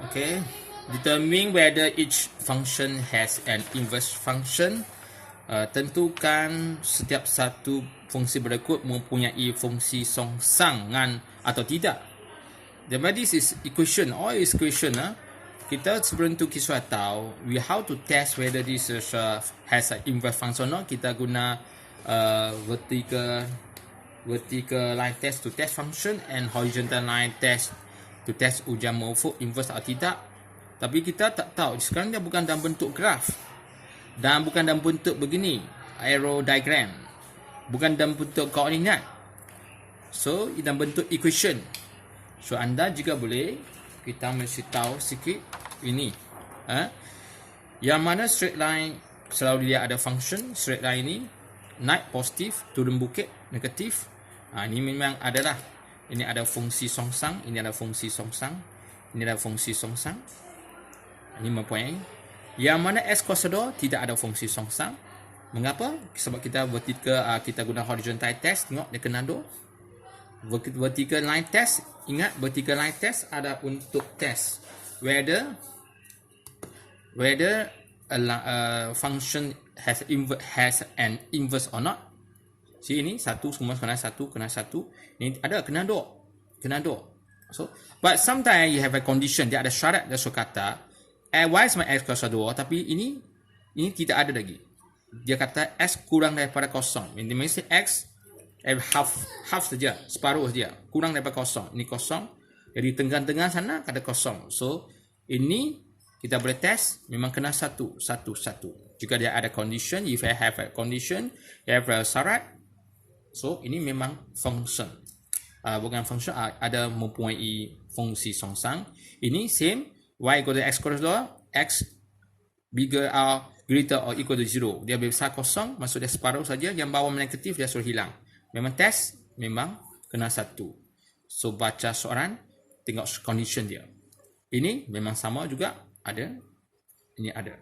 Okay, determine whether each function has an inverse function. Tentukan setiap satu fungsi berikut mempunyai fungsi songsangan atau tidak. Then this is equation. All is equation. Kita sebelum tu kita tahu we how to test whether this is, has an inverse function or not. Kita guna vertical line test to test function and horizontal line test to test ujian morpho inverse atau tidak. Tapi kita tak tahu. Sekarang dia bukan dalam bentuk graf dan bukan dalam bentuk begini, arrow diagram, bukan dalam bentuk koordinat. So dalam bentuk equation. So anda juga boleh kita mesti tahu sikit ini. Yang mana straight line selalu dia ada function. Straight line ini naik positif, turun bukit negatif. Ini memang adalah, ini ada fungsi songsang, ini ada fungsi songsang, ini ada fungsi songsang. Ini mempunyai. Yang mana S kuasa 2 tidak ada fungsi songsang. Mengapa? Sebab kita vertical, kita guna horizontal test. Tengok dia kena 2. Vertical line test. Ingat vertical line test ada untuk test whether a function has an inverse or not. Ini satu semua kena satu. Ini ada kena 2. So, but sometimes you have a condition. Dia ada syarat dia suka kata y sama x kuasa 2, tapi ini tidak ada lagi. Dia kata x kurang daripada kosong. Ini mesti x half saja, separuh saja, kurang daripada kosong. Ini kosong. Jadi tengah-tengah sana ada kosong. So ini kita boleh test memang kena satu. Jika dia ada condition, if I have a condition, you have a syarat. So ini memang function. Bukan function, ada mempunyai fungsi songsang. Ini same. Y equal to x kuasa 2, x bigger or greater or equal to 0. Dia besar kosong, maksud dia separuh saja. Yang bawah negatif dia suruh hilang. Memang test, memang kena 1. So baca soalan, tengok condition dia. Ini memang sama juga, ada. Ini ada.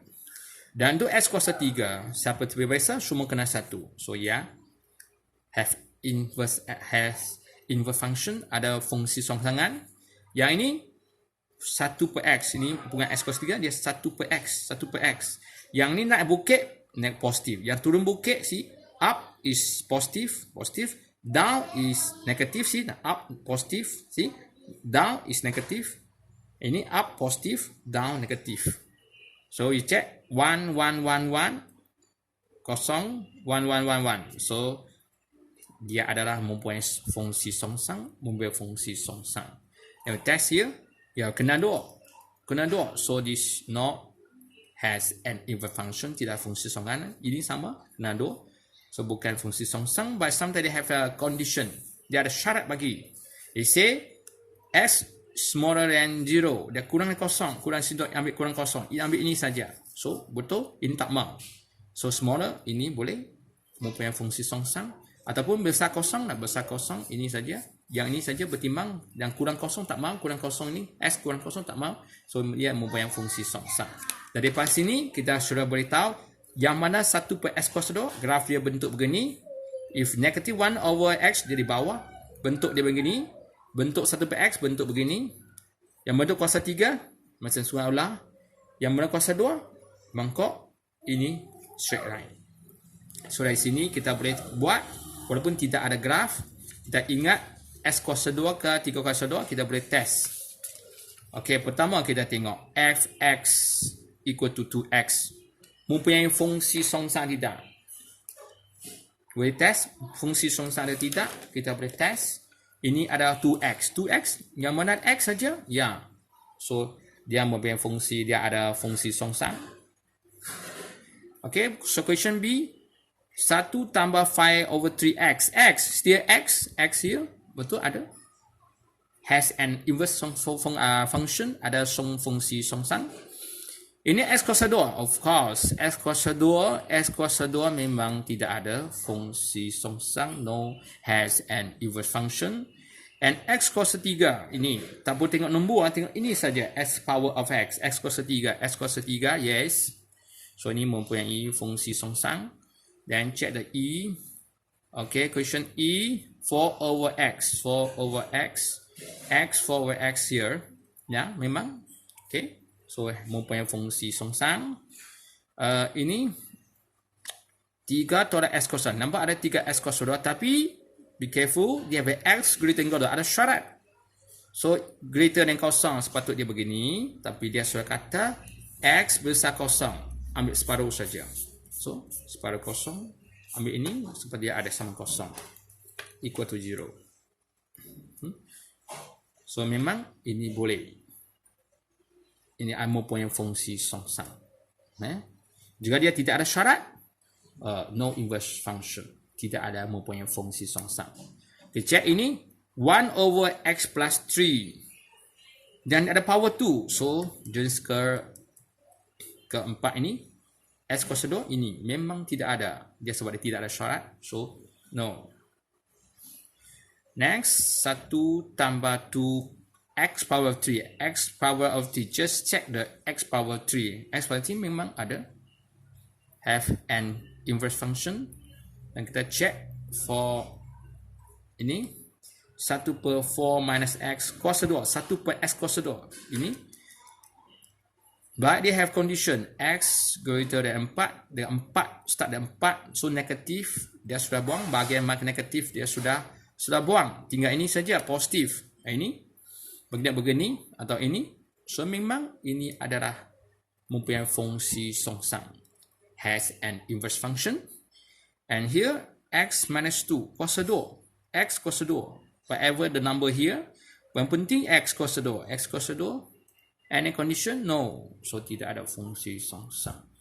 Dan untuk x kuasa 3, siapa terlebih biasa, semua kena 1. So has inverse function, ada fungsi songsangan. Yang ini 1 per x, ini bukan x kuasa 3, dia 1 per x. Yang ni naik bukit, naik positif. Yang turun bukit, up is positif, down is negatif, up positif, down is negatif. Ini up positif, down negatif. So you check 1 1 1 1 kosong 1 1 1 1. So dia adalah mempunyai fungsi songsang, Yang test here, ya kena 2. So this not has an inverse function, tidak fungsi songsang. Ini sama, kena 2. So bukan fungsi songsang, but sometimes they have a condition. Dia ada syarat bagi. They say x smaller than 0. Dia kurang dari kosong. Kurang situ ambil kurang kosong. Ini ambil ini saja. So betul, ini tak mau. So smaller, ini boleh mempunyai fungsi songsang. Ataupun besar kosong, nak besar kosong, ini saja. Yang ini saja bertimbang. Yang kurang kosong tak mau. Kurang kosong ini, S kurang kosong tak mau. So dia mempunyai fungsi songsang. Dari pas sini, kita sudah boleh tahu yang mana 1 per S kuasa 2. Graf dia bentuk begini. If negative 1 over X, dia di bawah. Bentuk dia begini. Bentuk 1 per X, bentuk begini. Yang bentuk kuasa 3, macam surah ulang. Yang bentuk kuasa 2, mangkok. Ini straight line. So dari sini kita boleh buat, walaupun tidak ada graf, kita ingat S kuasa 2 ke 3 kuasa 2, kita boleh test. Okey, pertama kita tengok fx equal to 2x. Mempunyai fungsi songsang tidak? Boleh test fungsi songsang ada tidak? Kita boleh test. Ini ada 2x. 2x, yang mana x saja? Ya. So, dia mempunyai fungsi, dia ada fungsi songsang. Okey, so question B. 1 tambah 5 over 3x. X, still x here. Betul, ada. Has an inverse function, ada fungsi songsang. Ini x kuasa 2, of course. X kuasa 2 memang tidak ada fungsi songsang, no has an inverse function. And x kuasa 3, ini tak boleh tengok nombor, tengok ini saja, s power of x. X kuasa 3, yes. So ini mempunyai fungsi songsang. Then check the E. Okay, question E, 4 over x. X 4 over x here. Ya, memang. Okay, so mempunyai fungsi songsang. Ini 3 tolak x kosong. Nampak ada 3x kosong 2, tapi be careful, dia have x greater than 2, ada syarat. So greater than kosong sepatutnya dia begini, tapi dia sudah kata x besar kosong, ambil separuh saja. So separuh kosong, ambil ini seperti dia ada sama kosong, equal to 0. So memang ini boleh. Ini mempunyai fungsi songsang. Jika dia tidak ada syarat, no inverse function, tidak ada mempunyai fungsi songsang. Kita cek ini 1 over x plus 3 dan ada power 2, so jenis keempat ini x kuasa 2 ini memang tidak ada, dia sebab dia tidak ada syarat, so no. Next, 1 tambah 2 x power 3, x power of 3, just check the x power 3, x power 3 memang ada, have an inverse function, dan kita check for ini 1 per 4 minus x kuasa 2, 1 per x kuasa 2 ini, but they have condition x greater than 4, dia 4 start dari 4, so negatif dia sudah buang, bahagian mark negatif dia sudah buang, tinggal ini saja positif. Ini begini atau ini, so memang ini adalah mempunyai fungsi songsang, has an inverse function. And here x minus 2 kuasa 2, x kuasa 2, whatever the number here, yang penting x kuasa 2, any condition? No, so tidak ada fungsi songsang.